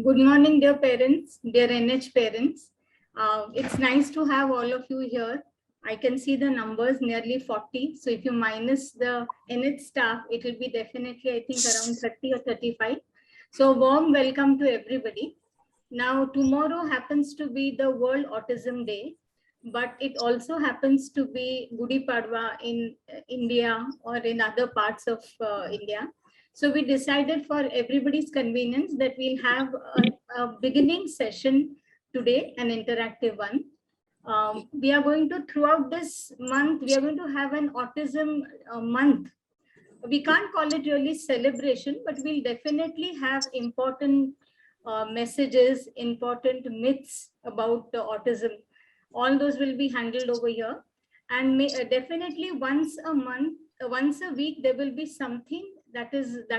Good morning, dear parents, dear NH parents. It's nice to have all of you here. I can see the numbers nearly 40. So if you minus the NH staff, it will be definitely, I think, around 30 or 35. So warm welcome to everybody. Now, tomorrow happens to be the World Autism Day, but it also happens to be Gudi Padwa in India or in other parts of India. So we decided for everybody's convenience that we'll have a beginning session today, an interactive one. We are going to, throughout this month, we are going to have an autism month. We can't call it really celebration, but we'll definitely have important messages, important myths about autism. All those will be handled over here. And definitely once a month, once a week, there will be something that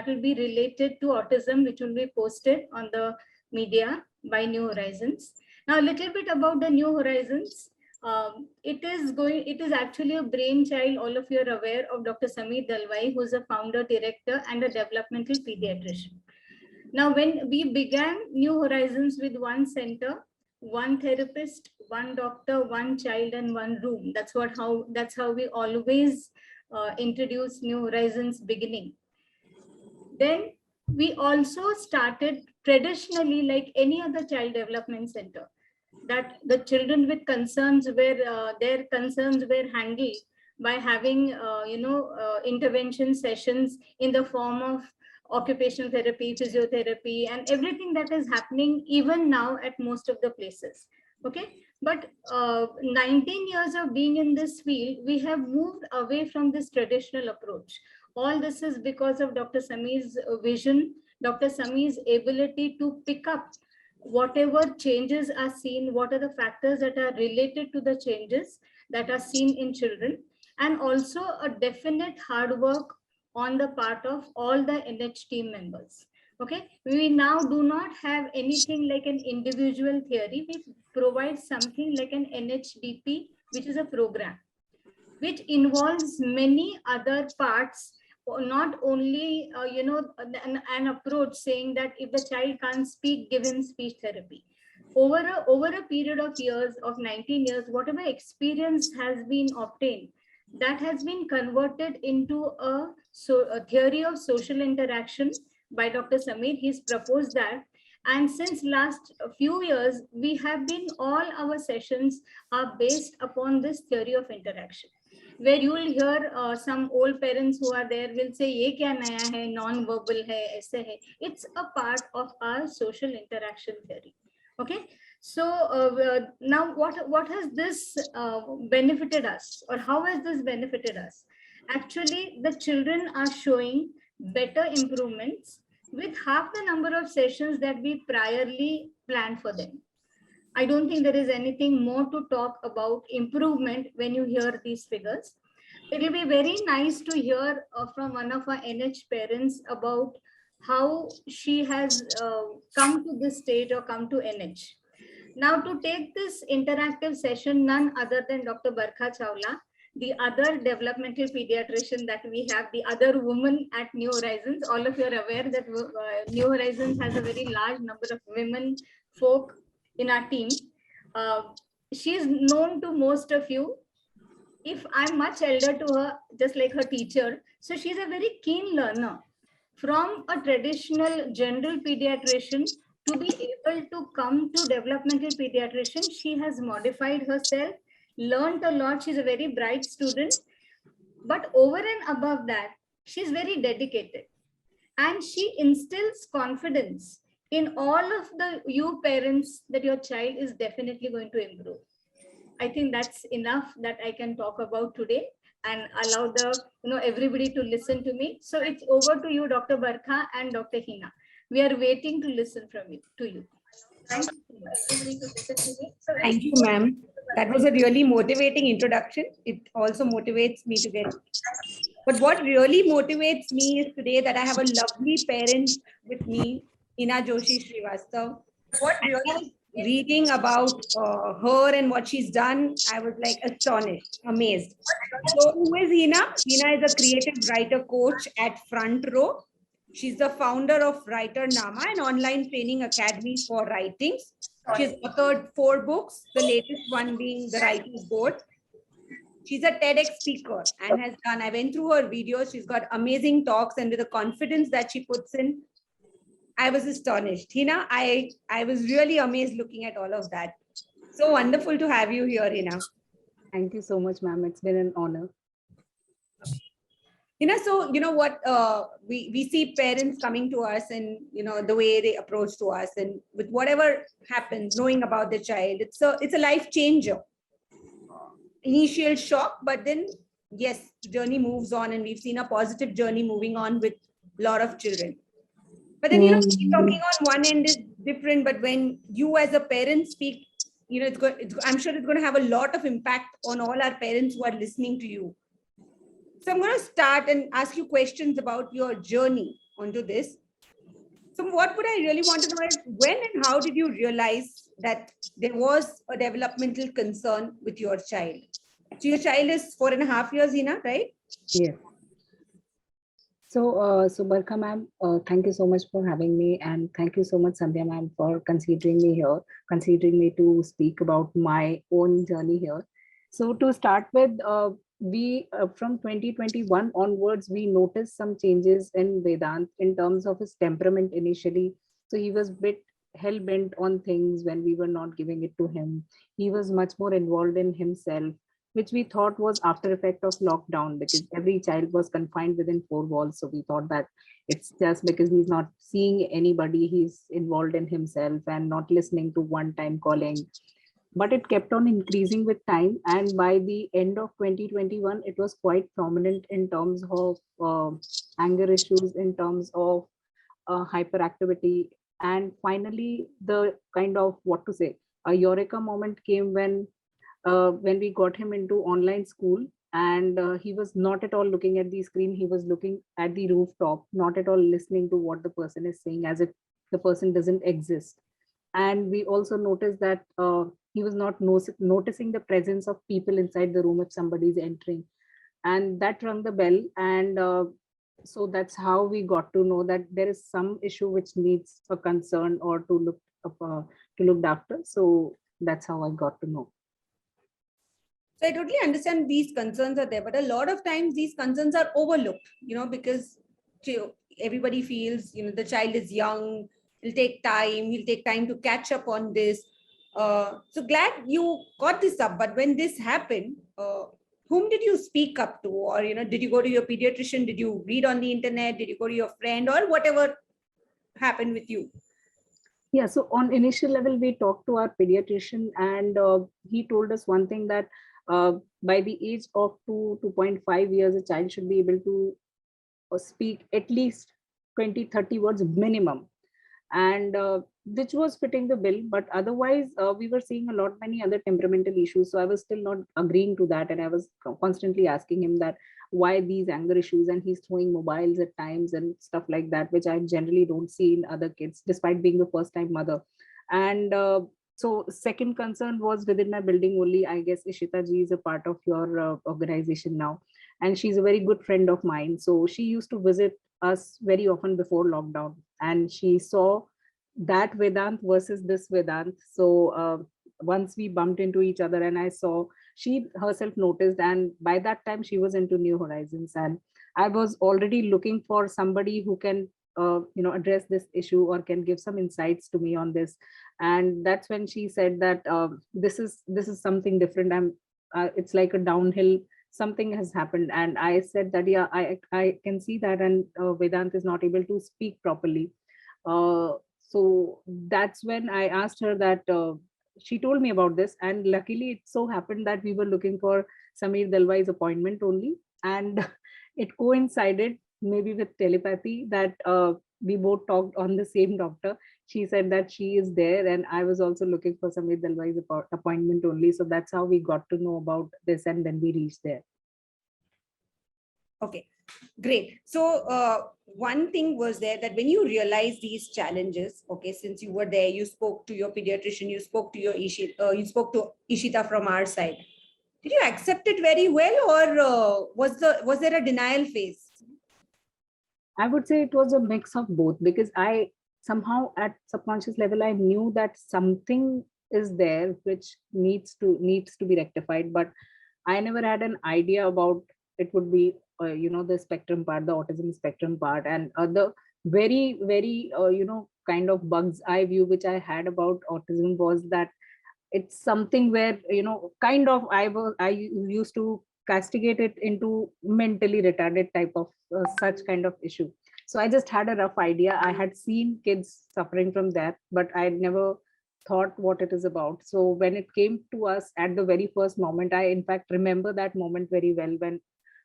will be related to autism, which will be posted on the media by New Horizons. Now, a little bit about the New Horizons. It is actually a brainchild. All of you are aware of Dr. Sameer Dalwai, who is a founder, director, and a developmental pediatrician. Now, when we began New Horizons with one center, one therapist, one doctor, one child, and one room. That's how we always introduce New Horizons beginning. Then we also started traditionally like any other child development center, that the children with concerns were their concerns were handled by having intervention sessions in the form of occupational therapy, physiotherapy, and everything that is happening even now at most of the places. Okay, but 19 years of being in this field, we have moved away from this traditional approach. All this is because of Dr. Sameer's vision, Dr. Sameer's ability to pick up whatever changes are seen, what are the factors that are related to the changes that are seen in children, and also a definite hard work on the part of all the NH team members. Okay, we now do not have anything like an individual theory. We provide something like an NHDP, which is a program, which involves many other parts, not only an approach saying that if the child can't speak, give him speech therapy. Over a period of years, of 19 years, whatever experience has been obtained, that has been converted into a theory of social interaction by Dr. Sameer. He's proposed that. And since last few years, we have been, all our sessions are based upon this theory of interaction, where you will hear some old parents who are there will say, "Ye kya naya hai, non-verbal hai, aise hai." It's a part of our social interaction theory. Okay, so now what has this benefited us, or how has this benefited us? Actually, the children are showing better improvements with half the number of sessions that we priorly planned for them. I don't think there is anything more to talk about improvement when you hear these figures. It will be very nice to hear from one of our NH parents about how she has come to this stage or come to NH. Now, to take this interactive session, none other than Dr. Barkha Chawla, the other developmental pediatrician that we have, the other woman at New Horizons. All of you are aware that New Horizons has a very large number of women folk in our team. She is known to most of you. If I'm much elder to her, just like her teacher, so she's a very keen learner. From a traditional general pediatrician to be able to come to developmental pediatrician, she has modified herself, learned a lot. She's a very bright student, but over and above that, she's very dedicated, and she instills confidence in all of you parents that your child is definitely going to improve. I think that's enough that I can talk about today, and allow everybody to listen to me. So it's over to you, Dr. Barkha and Dr. Hina. We are waiting to listen from you to you. Thank you. Thank you, ma'am. That was a really motivating introduction. It also motivates me to get. But what really motivates me is today that I have a lovely parent with me, Hina Joshi Srivastav. What really reading about her and what she's done, I was like astonished, amazed. So who is Hina? Hina is a creative writer coach at Front Row. She's the founder of Writer Nama, an online training academy for writings. She has authored 4 books, the latest one being The Writer's Board. She's a TEDx speaker and has done, I went through her videos. She's got amazing talks, and with the confidence that she puts in, I was astonished. Hina, I was really amazed looking at all of that. So wonderful to have you here, Hina. Thank you so much, ma'am. It's been an honor. Hina, so you know what, we see parents coming to us, and you know the way they approach to us, and with whatever happens, knowing about the child, it's a life changer. Initial shock, but then yes, journey moves on, and we've seen a positive journey moving on with a lot of children. But then, you know, talking on one end is different, but when you as a parent speak, you know, I'm sure it's going to have a lot of impact on all our parents who are listening to you. So I'm going to start and ask you questions about your journey onto this. So what would I really want to know is, when and how did you realize that there was a developmental concern with your child? So your child is 4.5 years, Hina, right? Yes. So, Barkha ma'am, thank you so much for having me, and thank you so much, Sandhya ma'am, for considering me here, considering me to speak about my own journey here. So, to start with, we from 2021 onwards, we noticed some changes in Vedant in terms of his temperament initially. So, he was bit hell bent on things when we were not giving it to him. He was much more involved in himself, which we thought was after effect of lockdown, because every child was confined within 4 walls. So we thought that it's just because he's not seeing anybody, he's involved in himself and not listening to one-time calling. But it kept on increasing with time, and by the end of 2021, it was quite prominent in terms of anger issues, in terms of hyperactivity, and finally the kind of, what to say, a eureka moment came when we got him into online school, and he was not at all looking at the screen. He was looking at the rooftop, not at all listening to what the person is saying, as if the person doesn't exist. And we also noticed that he was not noticing the presence of people inside the room if somebody is entering, and that rung the bell. And so that's how we got to know that there is some issue which needs a concern or to look up, to looked after. So that's how I got to know. So I totally understand these concerns are there, but a lot of times these concerns are overlooked, you know, because everybody feels, you know, the child is young, he'll take time to catch up on this. So glad you got this up, but when this happened, whom did you speak up to? Or, you know, did you go to your pediatrician? Did you read on the internet? Did you go to your friend, or whatever happened with you? Yeah, so on initial level, we talked to our pediatrician, and he told us one thing, that by the age of 2.5 years, a child should be able to speak at least 20-30 words minimum, and which was fitting the bill. But otherwise, we were seeing many other temperamental issues. So I was still not agreeing to that, and I was constantly asking him that why these anger issues, and he's throwing mobiles at times and stuff like that, which I generally don't see in other kids, despite being the first time mother. And so second concern was within my building only. I guess Ishita ji is a part of your organization now, and she's a very good friend of mine. So she used to visit us very often before lockdown, and she saw that Vedant versus this Vedant. So once we bumped into each other, and I saw, she herself noticed, and by that time she was into New Horizons, and I was already looking for somebody who can address this issue or can give some insights to me on this. And that's when she said that this is something different. It's like a downhill, something has happened. And I said that, yeah, I can see that, and Vedant is not able to speak properly. So that's when I asked her that, she told me about this, and luckily it so happened that we were looking for Sameer Dalwai's appointment only, and it coincided maybe with telepathy that we both talked on the same doctor. She said that she is there, and I was also looking for Sameer Dalwai's appointment only. So that's how we got to know about this, and then we reached there. Okay, great. So one thing was there, that when you realized these challenges, okay, since you were there, you spoke to your pediatrician, you spoke to your you spoke to Ishita from our side. Did you accept it very well, or was there a denial phase? I would say it was a mix of both, because I somehow at subconscious level I knew that something is there which needs to be rectified, but I never had an idea about it would be the spectrum part, the autism spectrum part, and other very kind of bugs eye view which I had about autism was that it's something where kind of I used to castigate it into mentally retarded type of such kind of issue. So I just had a rough idea. I had seen kids suffering from that, but I never thought what it is about. So when it came to us at the very first moment, I in fact remember that moment very well, when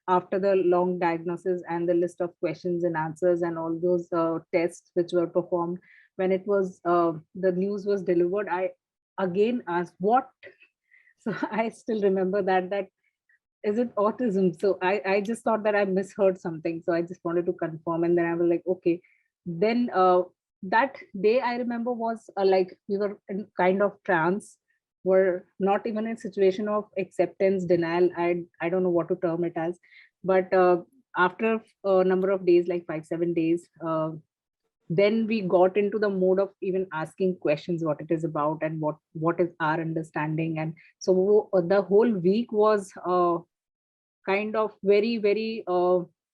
after the long diagnosis and the list of questions and answers and all those tests which were performed, when it was the news was delivered, I again asked what. So I still remember that is it autism? So I just thought that I misheard something, so I just wanted to confirm, and then I was like, okay. Then that day I remember was like we were in kind of trance, were not even in a situation of acceptance, denial, I don't know what to term it as. But after a number of days, like 5-7 days, then we got into the mode of even asking questions what it is about and what is our understanding. And so the whole week was kind of very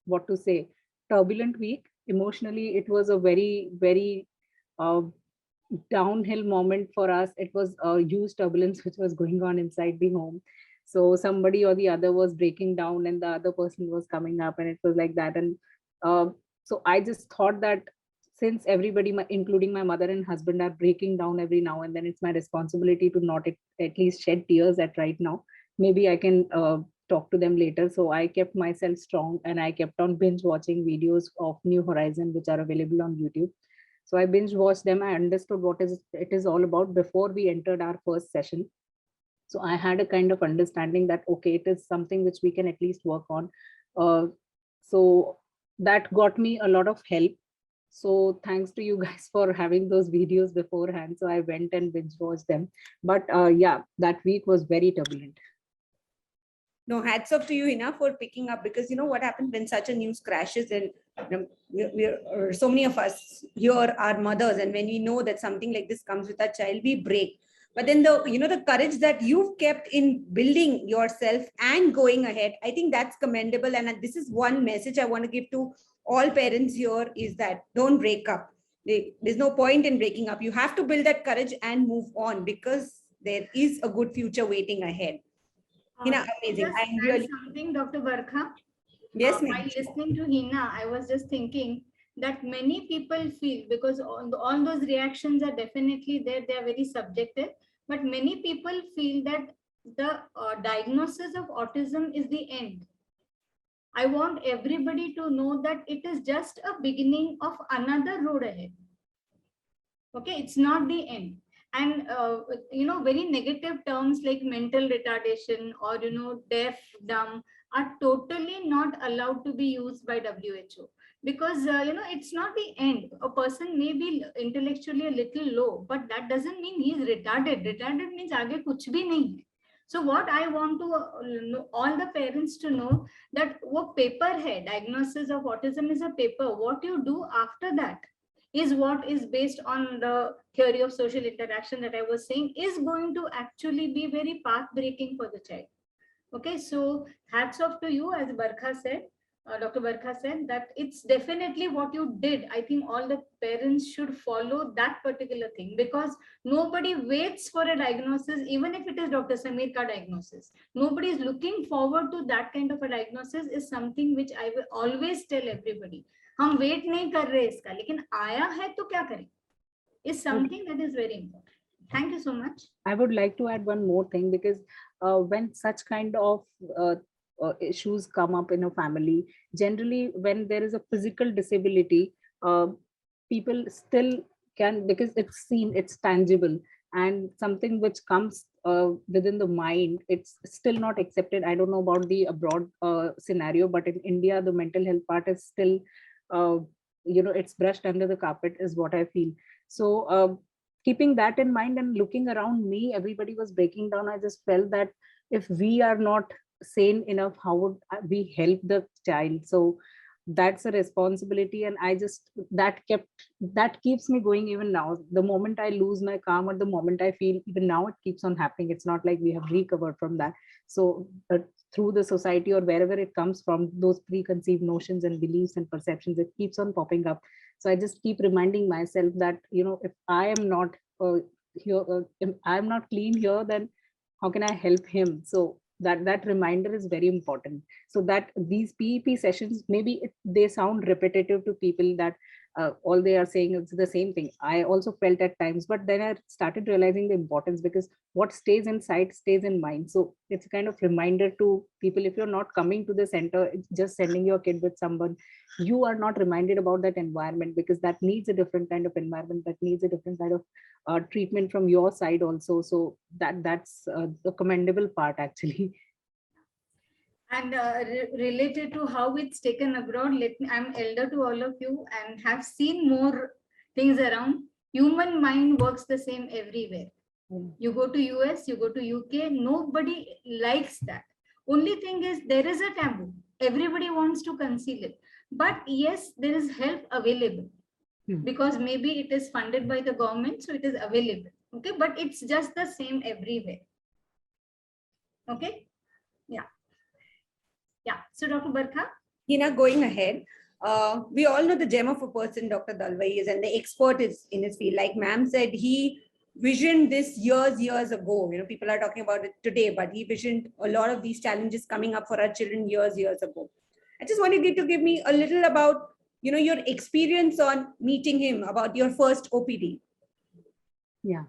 what to say, turbulent week. Emotionally it was a very uh, downhill moment for us. It was a huge turbulence which was going on inside the home. So somebody or the other was breaking down and the other person was coming up, and it was like that. And uh, so I just thought that since everybody, including my mother and husband, are breaking down every now and then, it's my responsibility to not at least shed tears at right now. Maybe I can talk to them later. So I kept myself strong, and I kept on binge watching videos of New Horizon which are available on YouTube. So I binge watched them. I understood what it is all about before we entered our first session. So I had a kind of understanding that okay, it is something which we can at least work on. So that got me a lot of help. So thanks to you guys for having those videos beforehand. So I went and binge watched them. But yeah, that week was very turbulent. No, hats off to you, Hina, for picking up, because you know what happens when such a news crashes, and so many of us here are mothers, and when we know that something like this comes with our child, we break. But then the courage that you've kept in building yourself and going ahead, I think that's commendable. And this is one message I want to give to all parents here, is that don't break up. There's no point in breaking up. You have to build that courage and move on, because there is a good future waiting ahead. Hina, amazing. Just I'm really something, Dr. Barkha. Yes, while listening to Hina, I was just thinking that many people feel, because all those reactions are definitely there, they are very subjective, but many people feel that the diagnosis of autism is the end. I want everybody to know that it is just a beginning of another road ahead. Okay, it's not the end. And very negative terms like mental retardation or deaf, dumb are totally not allowed to be used by WHO, because it's not the end. A person may be intellectually a little low, but that doesn't mean he's retarded. Retarded means aage kuch bhi nahi hai. So what I want to all the parents to know, that wo paper hai, diagnosis of autism is a paper. What you do after that is what is based on the theory of social interaction that I was saying, is going to actually be very path breaking for the child. Okay, so hats off to you, as Barkha said, Dr. Barkha said, that it's definitely what you did. I think all the parents should follow that particular thing, because nobody waits for a diagnosis, even if it is Dr. Sameer ka diagnosis. Nobody is looking forward to that kind of a diagnosis, is something which I will always tell everybody. हम wait नहीं कर रहे इसका, लेकिन आया है तो क्या करें, is something that is very important. Thank you so much. I would like to add one more thing, because when such kind of issues come up in a family, generally when there is a physical disability, people still can, because it's seen, it's tangible, and something which comes within the mind, it's still not accepted. I don't know about the abroad scenario, but in India, the mental health part is still, it's brushed under the carpet, is what I feel. So keeping that in mind and looking around me, everybody was breaking down. I just felt that if we are not sane enough, how would we help the child? So that's a responsibility. And I just, that keeps me going even now. The moment I lose my calm, or the moment I feel, even now it keeps on happening. It's not like we have recovered from that. So through the society or wherever it comes from, those preconceived notions and beliefs and perceptions, it keeps on popping up. So I just keep reminding myself that, if I am not here, if I'm not clean here, then how can I help him? So that reminder is very important. So that these PEP sessions, maybe they sound repetitive to people, that all they are saying is the same thing. I also felt at times, but then I started realizing the importance, because what stays inside stays in mind. So it's a kind of reminder to people, if you're not coming to the center, it's just sending your kid with someone, you are not reminded about that environment, because that needs a different kind of environment, that needs a different kind of treatment from your side also. So that's the commendable part actually. And related to how it's taken abroad, I'm elder to all of you and have seen more things around. Human mind works the same everywhere. You go to US, you go to UK, nobody likes that. Only thing is, there is a taboo. Everybody wants to conceal it. But yes, there is help available, because maybe it is funded by the government, so it is available. Okay, but it's just the same everywhere. Okay, yeah. Yeah. So, Dr. Barkha? Hina, going ahead, we all know the gem of a person Dr. Dalwai is, and the expert is in his field. Like ma'am said, he visioned this years ago. People are talking about it today, but he visioned a lot of these challenges coming up for our children years ago. I just wanted you to give me a little about, your experience on meeting him, about your first OPD. Yeah.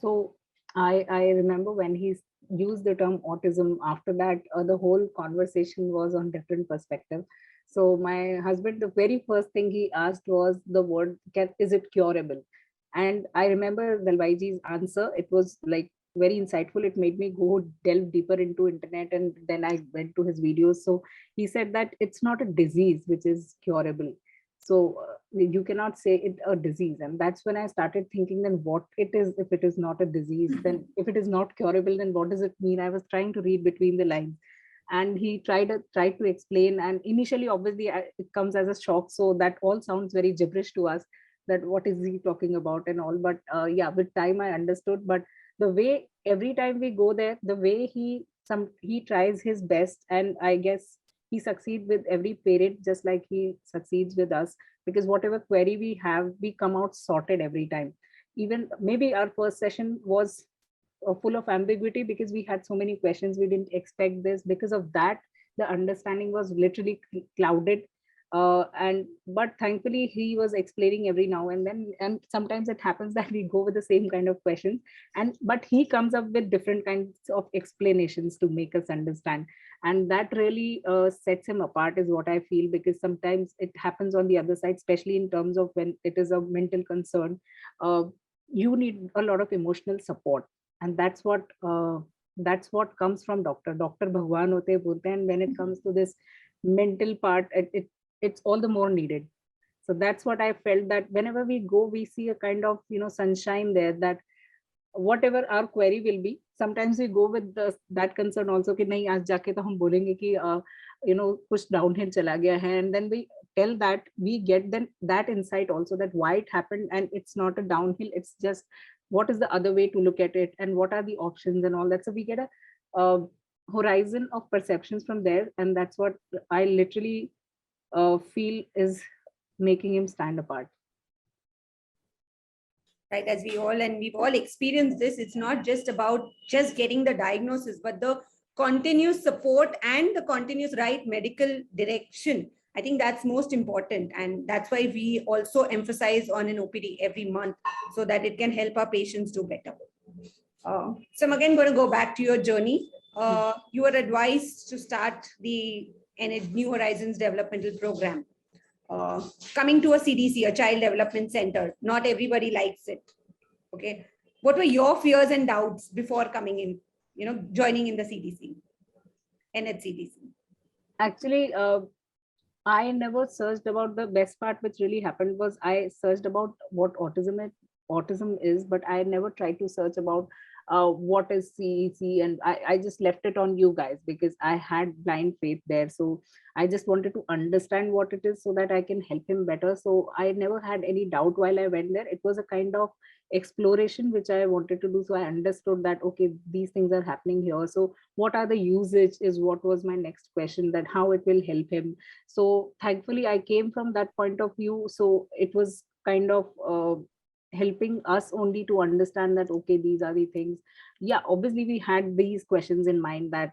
So I remember when he used the term autism. After that, the whole conversation was on different perspective. So my husband, the very first thing he asked was the word, is it curable? And I remember Dalwaiji's answer. It was like very insightful. It made me go delve deeper into internet, and then I went to his videos. So he said that it's not a disease which is curable. So you cannot say it a disease. And that's when I started thinking, then what it is, if it is not a disease, then if it is not curable, then what does it mean? I was trying to read between the lines, and he tried to explain. And initially, obviously, it comes as a shock. So that all sounds very gibberish to us, that what is he talking about and all. But yeah, with time I understood. But the way every time we go there, the way he tries his best, and I guess he succeeds with every parent, just like he succeeds with us, because whatever query we have, we come out sorted every time. Even maybe our first session was full of ambiguity, because we had so many questions, we didn't expect this. Because of that, the understanding was literally clouded. But thankfully he was explaining every now and then, and sometimes it happens that we go with the same kind of questions, but he comes up with different kinds of explanations to make us understand. And that really sets him apart, is what I feel, because sometimes it happens on the other side, especially in terms of when it is a mental concern. You need a lot of emotional support, and that's what comes from Dr. Bhagwan hote bolte. And when it comes to this mental part, it's all the more needed. So that's what I felt, that whenever we go, we see a kind of sunshine there, that whatever our query will be, sometimes we go with that concern also, कि नहीं आज जाके तो हम बोलेंगे कि कुछ downhill चला गया है, and then we tell that, we get then that insight also, that why it happened, and it's not a downhill, it's just what is the other way to look at it, and what are the options and all that. So we get a horizon of perceptions from there, and that's what I literally feel is making him stand apart. Right, as we've all experienced this, it's not just about just getting the diagnosis, but the continuous support and the continuous right medical direction. I think that's most important, and that's why we also emphasize on an OPD every month, so that it can help our patients do better. So I'm again going to go back to your journey. You were advised to start the New Horizons Developmental Program. Coming to a CDC, a Child Development Center, not everybody likes it. Okay, what were your fears and doubts before coming in, joining in the CDC, NHCDC? Actually, I never searched about, the best part which really happened was I searched about what autism is, but I never tried to search about what is CEC, and I just left it on you guys because I had blind faith there. So I just wanted to understand what it is so that I can help him better. So I never had any doubt while I went there. It was a kind of exploration which I wanted to do. So I understood that, okay, these things are happening here. So what are the usage is what was my next question, that how it will help him. So thankfully I came from that point of view. So it was kind of helping us only to understand that, okay, these are the things. Yeah, obviously we had these questions in mind that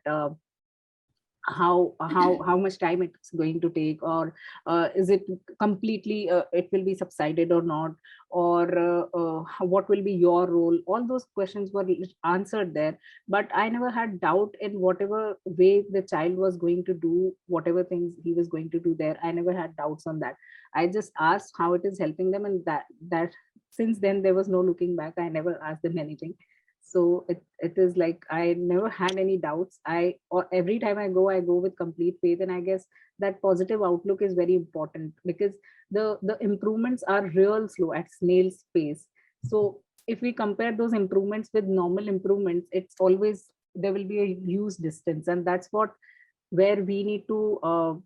how much time it's going to take, or is it completely it will be subsided or not, or what will be your role. All those questions were answered there, but I never had doubt in whatever way the child was going to do, whatever things he was going to do there. I never had doubts on that. I just asked how it is helping them, and that since then there was no looking back. I never asked them anything. So it is like I never had any doubts. Or every time I go with complete faith. And I guess that positive outlook is very important, because the improvements are real slow at snail's pace. So if we compare those improvements with normal improvements, it's always, there will be a huge distance. And that's what, where we need to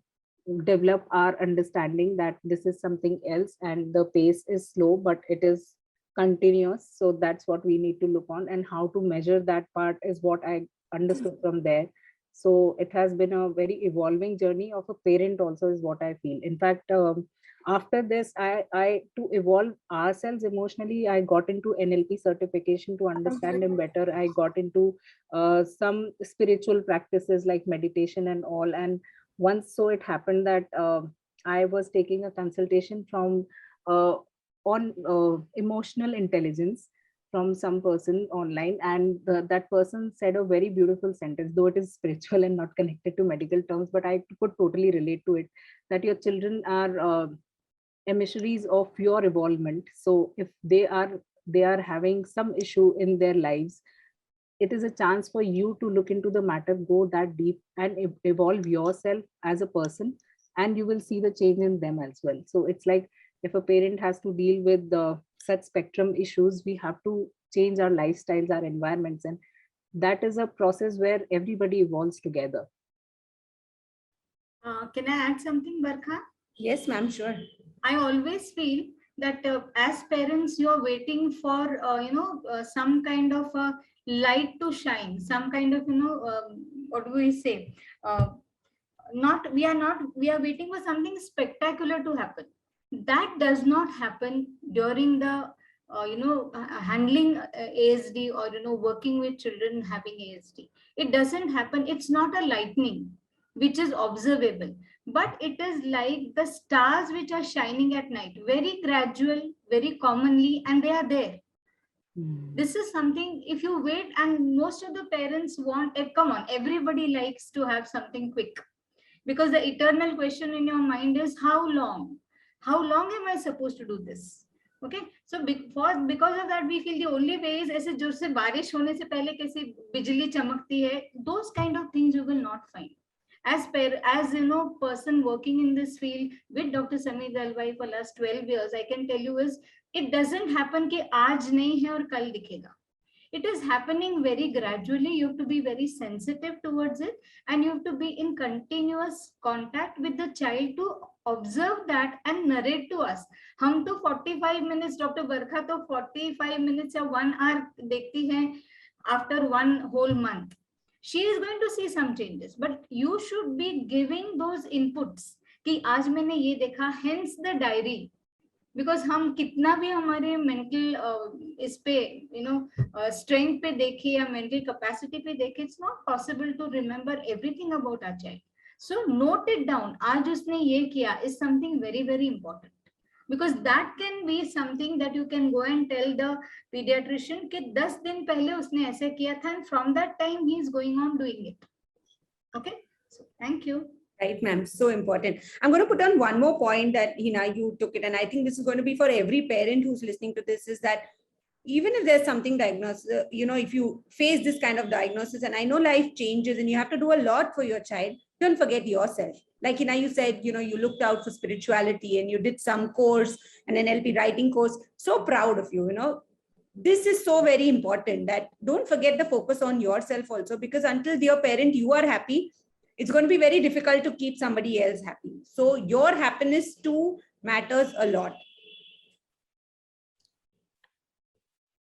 develop our understanding that this is something else, and the pace is slow but it is continuous. So that's what we need to look on, and how to measure that part is what I understood from there. So it has been a very evolving journey of a parent also, is what I feel. In fact, after this, I to evolve ourselves emotionally, I got into NLP certification to understand him better. I got into some spiritual practices like meditation and all. And once, so it happened that I was taking a consultation from on emotional intelligence from some person online, and that person said a very beautiful sentence, though it is spiritual and not connected to medical terms, but I could totally relate to it, that your children are emissaries of your evolvement. So if they are having some issue in their lives, it is a chance for you to look into the matter, go that deep, and evolve yourself as a person, and you will see the change in them as well. So it's like, if a parent has to deal with such spectrum issues, we have to change our lifestyles, our environments, and that is a process where everybody evolves together. Can I add something, Barkha? Yes, ma'am, sure. I always feel that as parents, you are waiting for some kind of light to shine, some kind of what do we say? Not we are waiting for something spectacular to happen. That does not happen during the handling ASD, or working with children having ASD. It doesn't happen. It's not a lightning which is observable, but it is like the stars which are shining at night, very gradual, very commonly, and they are there. This is something, if you wait, and most of the parents want, come on, everybody likes to have something quick, because the eternal question in your mind is, how long am I supposed to do this? Okay, so because of that, we feel the only way is ऐसे जोर से बारिश होने से पहले कैसे बिजली चमकती है. Those kind of things you will not find. As person working in this field with Dr. Sameer Dalwai for last 12 years, I can tell you is, it doesn't happen कि आज नहीं है और कल दिखेगा. It is happening very gradually. You have to be very sensitive towards it, and you have to be in continuous contact with the child to observe that and narrate to us. हम तो 45 minutes, Dr. Barkha तो 45 minutes या 1 hour देखती हैं after one whole month. She is going to see some changes, but you should be giving those inputs कि आज मैंने ये देखा, hence the diary. बिकॉज हम कितना भी हमारे मेंटल इस पे स्ट्रेंथ पे देखे या मेंटल कैपेसिटी पे देखे, it's not possible to remember everything about our child. So note it down. आज उसने ये किया is something very very important, because that can be something that you can go and tell the paediatrician कि 10 दिन पहले उसने ऐसे किया था, and from that time he is going on doing it. Okay, so thank you. Right, ma'am. So important. I'm going to put on one more point that, Hina, you took it, and I think this is going to be for every parent who's listening to this, is that even if there's something diagnosed, if you face this kind of diagnosis, and I know life changes and you have to do a lot for your child, don't forget yourself. Like, Hina, you said, you looked out for spirituality and you did some course, an NLP writing course. So proud of you, this is so very important, that don't forget the focus on yourself also, because until your parent, you are happy, it's going to be very difficult to keep somebody else happy. So your happiness too matters a lot.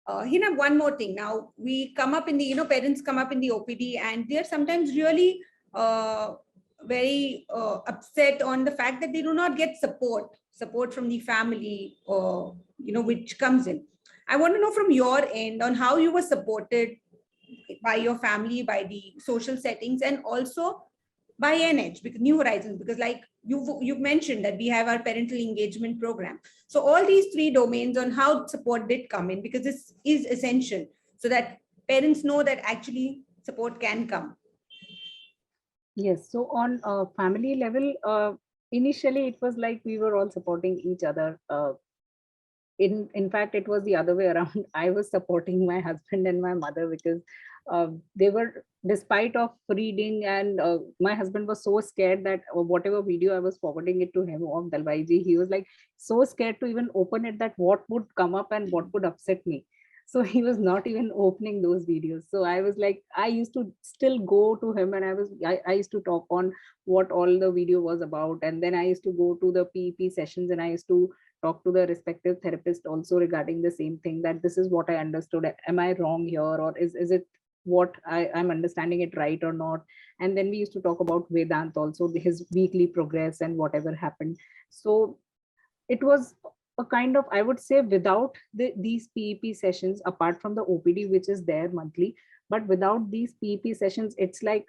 Hina, one more thing. Now we come up in the, parents come up in the OPD and they're sometimes really very upset on the fact that they do not get support from the family, or, which comes in. I want to know from your end on how you were supported by your family, by the social settings, and also by NH, because New Horizons, because like you've mentioned that we have our parental engagement program. So all these three domains on how support did come in, because this is essential so that parents know that actually support can come. Yes. So on a family level, initially it was like we were all supporting each other. In fact, it was the other way around. I was supporting my husband and my mother, because they were, despite of reading, and my husband was so scared that whatever video I was forwarding it to him of Dalvaiji, he was like so scared to even open it, that what would come up and what would upset me. So he was not even opening those videos. So I was like, I used to still go to him, and I used to talk on what all the video was about. And then I used to go to the PEP sessions, and I used to talk to the respective therapist also regarding the same thing, that this is what I understood. Am I wrong here, or is it what I'm understanding it right or not? And then we used to talk about Vedant also, his weekly progress and whatever happened. So it was a kind of, I would say, without these PEP sessions, apart from the OPD, which is there monthly, but without these PEP sessions, it's like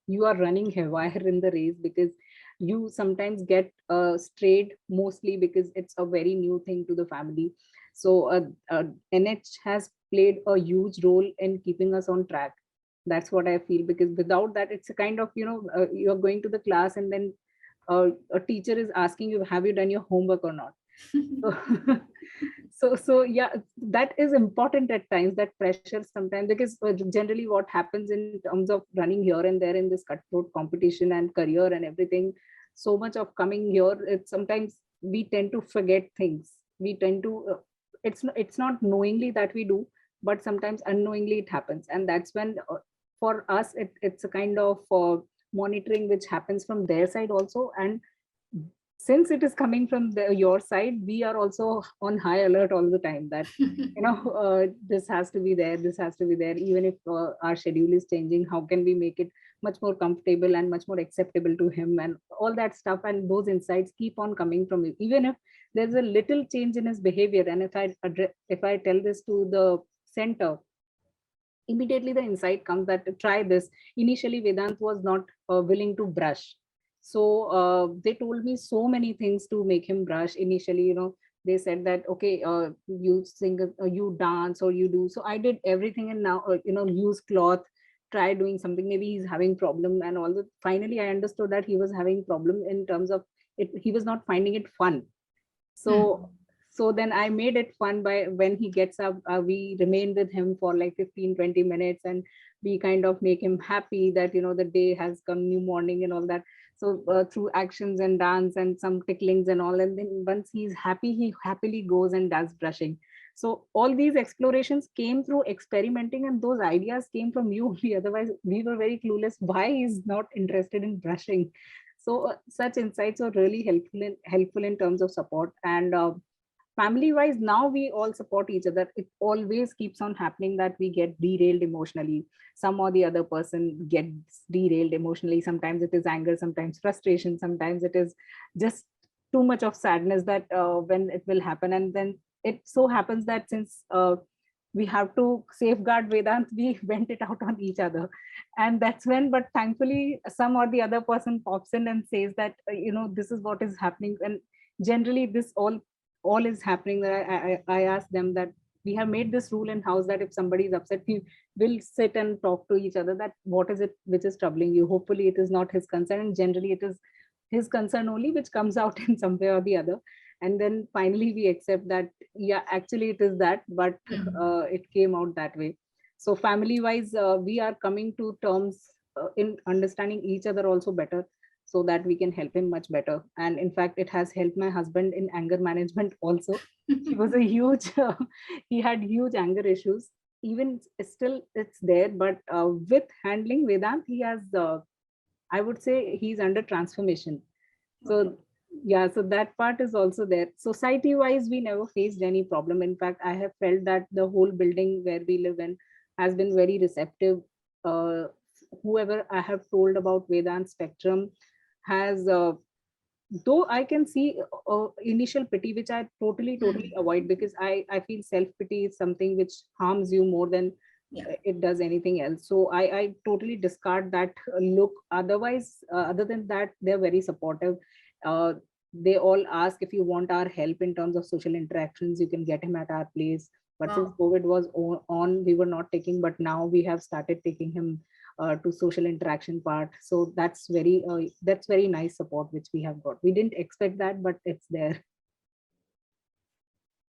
you are running haywire in the race, because you sometimes get strayed, mostly because it's a very new thing to the family. So NH has played a huge role in keeping us on track. That's what I feel, because without that, it's a kind of, you're going to the class, and then a teacher is asking you, have you done your homework or not? So yeah, that is important at times, that pressure sometimes, because generally what happens in terms of running here and there in this cutthroat competition and career and everything, so much of coming here, it's sometimes we tend to forget things. We tend to it's not knowingly that we do, but sometimes unknowingly it happens. And that's when for us it's a kind of monitoring which happens from their side also. And since it is coming from your side, we are also on high alert all the time, that this has to be there, this has to be there, even if our schedule is changing, how can we make it much more comfortable and much more acceptable to him, and all that stuff. And those insights keep on coming from you, even if there's a little change in his behavior. And if I tell this to the center, immediately the insight comes that try this. Initially Vedant was not willing to brush, so they told me so many things to make him brush. Initially, they said that, okay, you sing, you dance, or you do. So I did everything, and now use cloth, try doing something. Maybe he's having problem, and all that. Finally I understood that he was having problem in terms of it, he was not finding it fun. So then I made it fun by, when he gets up, we remain with him for like 15-20 minutes, and we kind of make him happy that the day has come, new morning and all that. So through actions and dance and some ticklings and all, and then once he's happy, he happily goes and does brushing. So all these explorations came through experimenting, and those ideas came from you only. Otherwise we were very clueless why he's not interested in brushing. So such insights are really helpful in terms of support. And family wise, now we all support each other. It always keeps on happening that we get derailed emotionally. Some or the other person gets derailed emotionally. Sometimes it is anger, sometimes frustration, sometimes it is just too much of sadness that when it will happen. And then it so happens that since we have to safeguard Vedant, we vent it out on each other. And that's when, but thankfully some or the other person pops in and says that this is what is happening. And generally this all is happening, that I ask them that we have made this rule in house, that if somebody is upset, we will sit and talk to each other, that what is it which is troubling you. Hopefully it is not his concern, and generally it is his concern only which comes out in some way or the other. And then finally we accept that, yeah, actually it is that, but it came out that way. So family wise, we are coming to terms in understanding each other also better. so that we can help him much better. And in fact, it has helped my husband in anger management also. He was a huge, he had huge anger issues. Even still, it's there, but with handling Vedant, he has, I would say, he's under transformation. So yeah, so that part is also there. Society wise, we never faced any problem. In fact, I have felt that the whole building where we live in has been very receptive. uh, Whoever I have told about Vedant Spectrum has, though I can see initial pity, which I totally avoid, because I feel self pity is something which harms you more than it does anything else. So I totally discard that look. Otherwise, other than that, they're very supportive. uh, they all ask, if you want our help in terms of social interactions, you can get him at our place. But since COVID was on, we were not taking, but now we have started taking him to social interaction part. So that's very nice support which we have got. We didn't expect that, but it's there.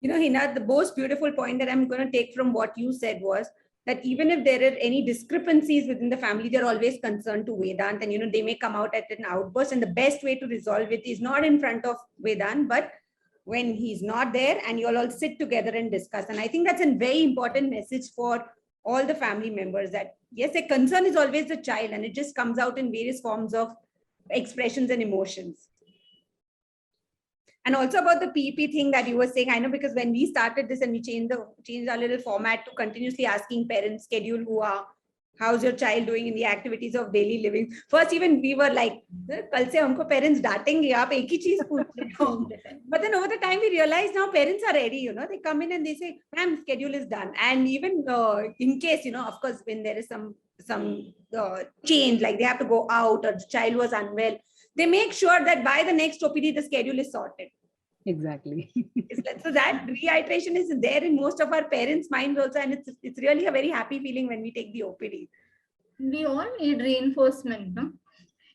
You know, Hina, the most beautiful point that I'm going to take from what you said was that even if there are any discrepancies within the family, they're always concerned to Vedant, and, you know, they may come out at an outburst. And the best way to resolve it is not in front of Vedant, but when he's not there, and you'll all sit together and discuss. And I think that's a very important message for all the family members, that yes, a concern is always the child, and it just comes out in various forms of expressions and emotions. And also about the PEP thing that you were saying, I know, because when we started this and we changed our little format to continuously asking parents schedule who are, how's your child doing in the activities of daily living. First, even we were like, kal se humko parents daatenge, aap ek hi cheez pooch rahe ho. But then over the time we realized now parents are ready, you know, they come in and they say, ma'am, schedule is done. And even in case, you know, of course, when there is some change, like they have to go out or the child was unwell, they make sure that by the next OPD, the schedule is sorted. Exactly. So that reiteration is there in most of our parents' minds also. And it's really a very happy feeling when we take the OPD. We all need reinforcement, no?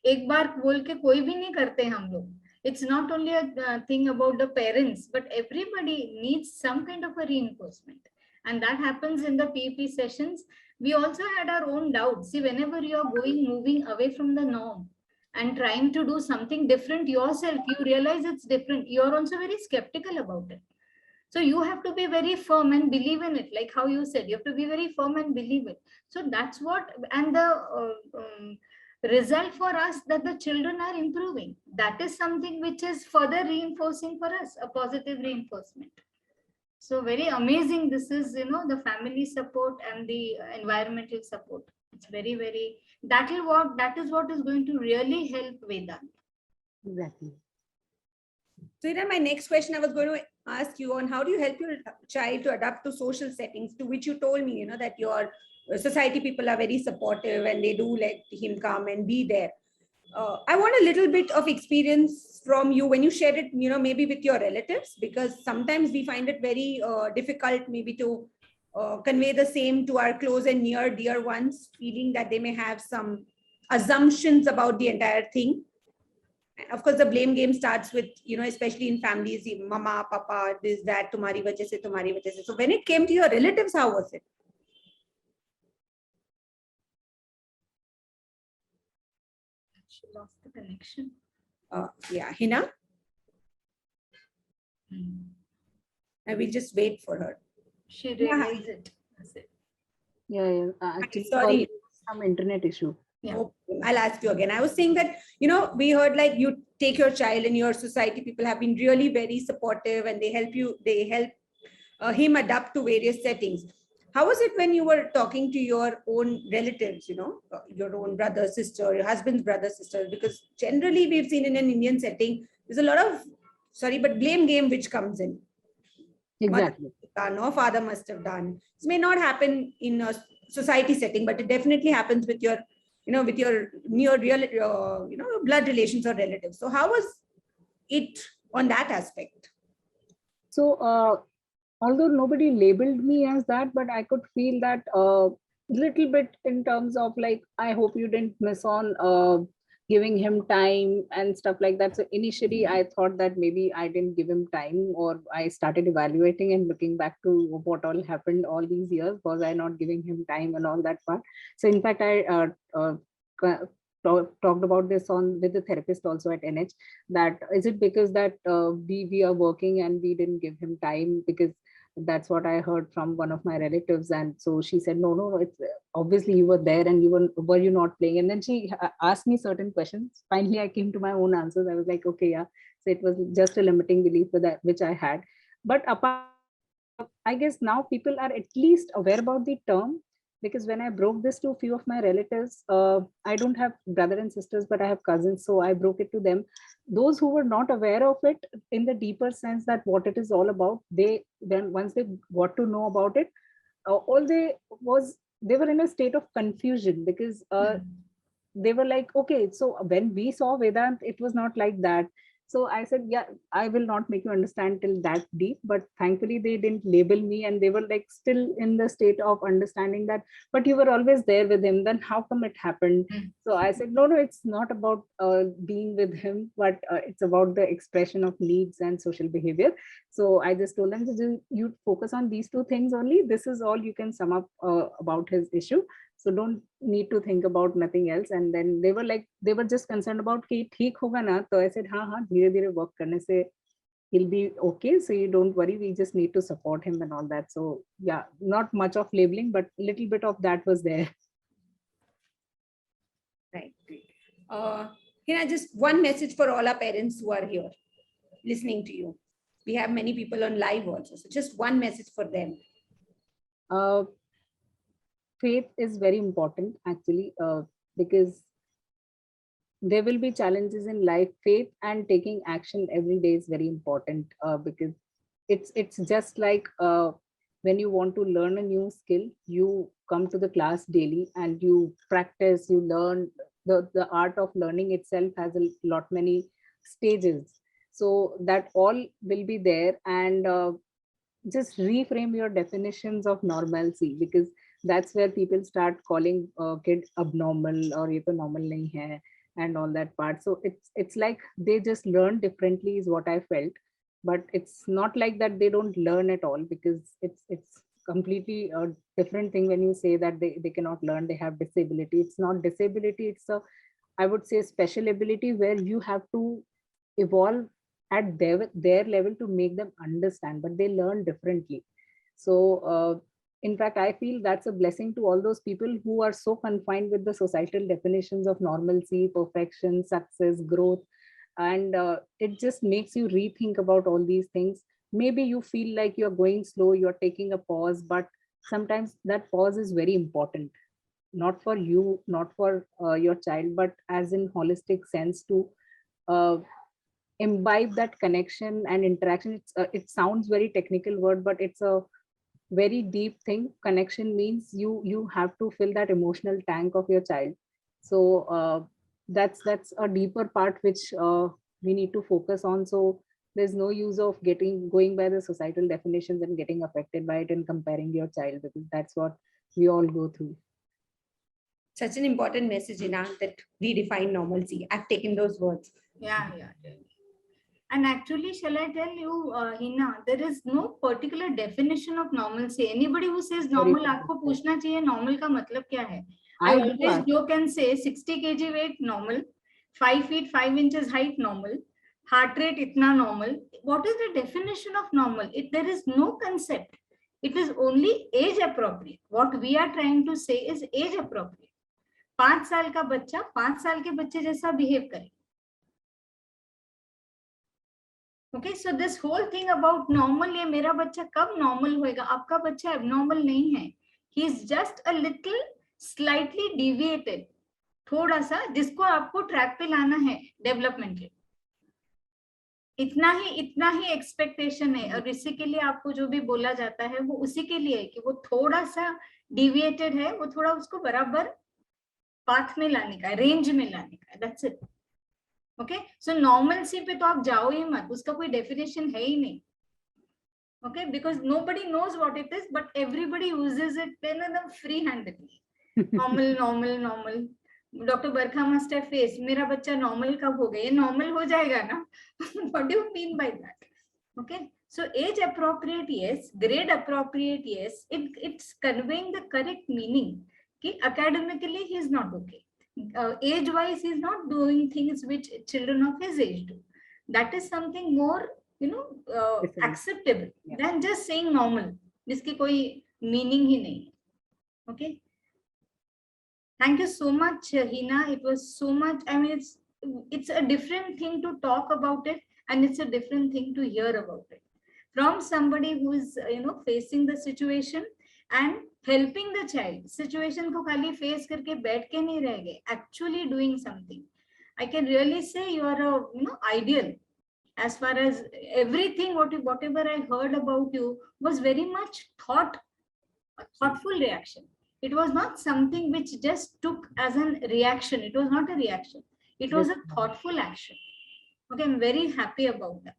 एक बार बोल के कोई भी नहीं करते हम लोग. It's not only a thing about the parents, but everybody needs some kind of a reinforcement. And that happens in the PEP sessions. We also had our own doubts. See, whenever you're moving away from the norm, and trying to do something different yourself, you realize it's different. You're also very skeptical about it. So you have to be very firm and believe in it. Like how you said, you have to be very firm and believe it. So that's what, and the result for us, that the children are improving. That is something which is further reinforcing for us, a positive reinforcement. So very amazing. This is, you know, the family support and the environmental support. It's very, very, that is what is going to really help Vedant. Exactly. So then my next question I was going to ask you on, how do you help your child to adapt to social settings, to which you told me, you know, that your society people are very supportive and they do let him come and be there. I want a little bit of experience from you when you share it, you know, maybe with your relatives, because sometimes we find it very difficult maybe to convey the same to our close and near dear ones, feeling that they may have some assumptions about the entire thing. And of course, the blame game starts with, you know, especially in families, mama, papa, this, that, tumhari wajah se, tumhari wajah se. So when it came to your relatives, how was it? She lost the connection. Yeah, Hina? I will just wait for her. She realized it. Yeah. Actually, sorry, some internet issue. Yeah. I'll ask you again. I was saying that, you know, we heard like you take your child and your society people have been really very supportive and they help him adapt to various settings. How was it when you were talking to your own relatives, you know, your own brother, sister, your husband's brother, sister? Because generally we've seen in an Indian setting, there's a lot of, blame game which comes in. Exactly. No, father must have done. This may not happen in a society setting, but it definitely happens with your, you know, with your near real, you know, blood relations or relatives. So how was it on that aspect? So, although nobody labeled me as that, but I could feel that little bit in terms of like, I hope you didn't miss on giving him time and stuff like that. So initially I thought that maybe I didn't give him time, or I started evaluating and looking back to what all happened all these years. Was I not giving him time and all that part? So in fact, I talked about this on with the therapist also at NH, that is it because that we are working and we didn't give him time, because that's what I heard from one of my relatives. And so she said, no, it's obviously you were there and you were you not playing? And then she asked me certain questions. Finally, I came to my own answers. I was like, okay, yeah. So it was just a limiting belief for that, which I had. But apart, I guess now people are at least aware about the term, because when I broke this to a few of my relatives, I don't have brother and sisters, but I have cousins. So I broke it to them. Those who were not aware of it in the deeper sense that what it is all about, they then once they got to know about it, all they were in a state of confusion, because they were like, okay, so when we saw Vedant, it was not like that. So I said, yeah, I will not make you understand till that deep. But thankfully, they didn't label me, and they were like still in the state of understanding that, but you were always there with him. Then how come it happened? So I said, no, it's not about being with him, but it's about the expression of needs and social behavior. So I just told them, you focus on these two things only. This is all you can sum up about his issue. So don't need to think about nothing else. And then they were just concerned about कि ठीक होगा ना. So I said, हाँ धीरे धीरे work करने से he'll be okay. So you don't worry. We just need to support him and all that. So yeah, not much of labeling, but a little bit of that was there. Right. Hina, just one message for all our parents who are here listening to you. We have many people on live also. So just one message for them. Faith is very important actually, because there will be challenges in life. Faith and taking action every day is very important, because it's just like when you want to learn a new skill, you come to the class daily and you practice, you learn. The art of learning itself has a lot many stages, so that all will be there. And just reframe your definitions of normalcy, because that's where people start calling kid abnormal or ye to normal nahi hai and all that part. So it's like they just learn differently is what I felt. But it's not like that they don't learn at all, because it's completely a different thing when you say that they cannot learn, they have disability. It's not disability, it's a, I would say, special ability where you have to evolve at their level to make them understand, but they learn differently. So in fact, I feel that's a blessing to all those people who are so confined with the societal definitions of normalcy, perfection, success, growth. And it just makes you rethink about all these things. Maybe you feel like you're going slow, you're taking a pause, but sometimes that pause is very important, not for you, not for your child, but as in holistic sense to imbibe that connection and interaction. It sounds very technical word, but it's a very deep thing. Connection means you have to fill that emotional tank of your child. So that's a deeper part which we need to focus on. So there's no use of going by the societal definitions and getting affected by it and comparing your child, because that's what we all go through. Such an important message, Hina, that redefine normalcy. I've taken those words. Yeah. And actually, shall I tell you, Hina, there is no particular definition of normalcy. Anybody who says normal, आपको पूछना चाहिए normal का मतलब क्या है? I always joke and say 60 kg weight normal, 5 feet 5 inches height normal, heart rate itna normal. What is the definition of normal? There is no concept. It is only age appropriate. What we are trying to say is age appropriate. 5 साल का बच्चा 5 साल के बच्चे जैसा behave करे. Okay, so this whole thing about normal, ये मेरा बच्चा कब normal होएगा? आपका बच्चा abnormal नहीं है. He is just a little slightly deviated. थोड़ा सा, जिसको आपको ट्रैक पे लाना है डेवलपमेंटली. इतना ही एक्सपेक्टेशन है, और इसी के लिए आपको जो भी बोला जाता है वो उसी के लिए है कि वो थोड़ा सा डिविएटेड है, वो थोड़ा उसको बराबर पाथ में लाने का, रेंज में लाने का. That's it. Okay, so normalcy पे तो आप जाओ ही मत, उसका कोई डेफिनेशन है ही नहीं. Okay, because nobody knows what it is, but everybody uses it एकदम free handedly. Normal. Doctor Barkha must have face, मेरा बच्चा नॉर्मल कब हो गया? ये नॉर्मल हो जाएगा ना? What do you mean by that? Okay, so age appropriate yes, grade appropriate yes, it's conveying the correct meaning कि academically he is not okay. age wise he's not doing things which children of his age do. That is something more, Different. acceptable than just saying normal, जिसकी कोई meaning ही नहीं. Okay. Thank you so much, Hina. It was so much. I mean, it's a different thing to talk about it, and it's a different thing to hear about it from somebody who is, facing the situation and helping the child. Situation को खाली face करके बैठ के नहीं रह गए. Actually doing something. I can really say you are a, ideal. As far as everything, whatever I heard about you was very much thoughtful reaction. It was not something which just took as a reaction. It was not a reaction. It was a thoughtful action. Okay, I'm very happy about that.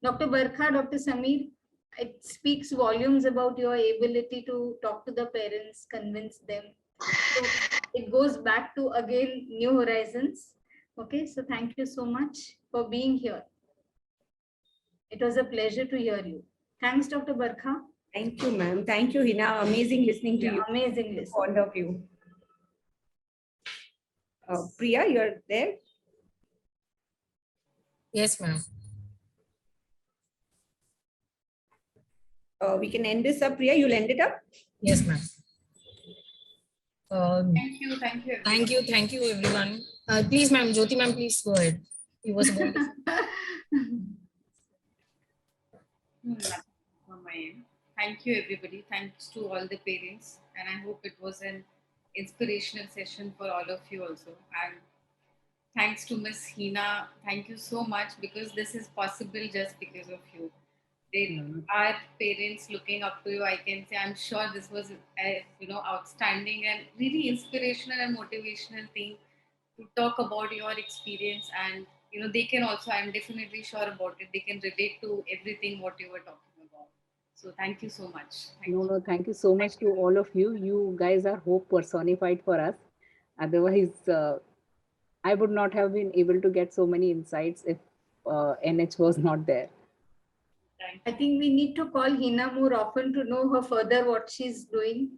Dr. Barkha, Dr. Sameer, it speaks volumes about your ability to talk to the parents, convince them. So it goes back to, again, New Horizons. Okay, so thank you so much for being here. It was a pleasure to hear you. Thanks, Dr. Barkha. Thank you, ma'am. Thank you, Hina. Amazing listening to you. Amazing listening. Fond of you. Priya, you're there? Yes, ma'am. We can end this up, Priya. You'll end it up? Yes, ma'am. Thank you. Thank you, everyone. Please, ma'am, Jyoti, ma'am, please go ahead. You was about to... From my end. Thank you, everybody. Thanks to all the parents, and I hope it was an inspirational session for all of you also. And thanks to Miss Hina. Thank you so much, because this is possible just because of you. They are parents looking up to you. I can say I'm sure this was a outstanding and really inspirational and motivational thing to talk about your experience, and they can also, I'm definitely sure about it, they can relate to everything what you were talking about. So thank you so much. Thank you so much to all of you. You guys are hope personified for us. Otherwise, I would not have been able to get so many insights if NH was not there. I think we need to call Hina more often to know her further what she's doing.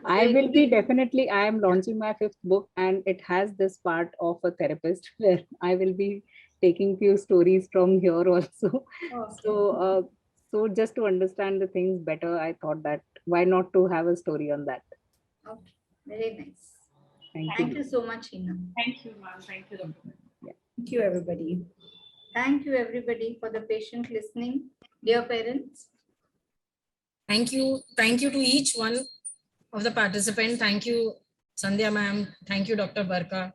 I will be definitely, I am launching my 5th book, and it has this part of a therapist where I will be taking few stories from here also. Okay. So just to understand the things better, I thought that why not to have a story on that. Okay, very nice. Thank you so much, Hina. Thank you, ma'am. Thank you, Dr. Yeah. Thank you, everybody. Thank you, everybody, for the patient listening. Dear parents. Thank you. Thank you to each one of the participants. Thank you, Sandhya ma'am. Thank you, Dr. Barkha.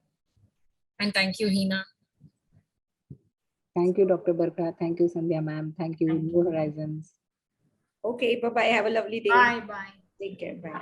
And thank you, Hina. Thank you, Dr. Barkha. Thank you, Sandhya ma'am. Thank you, New Horizons. Okay, bye-bye. Have a lovely day. Bye-bye. Take care. Bye.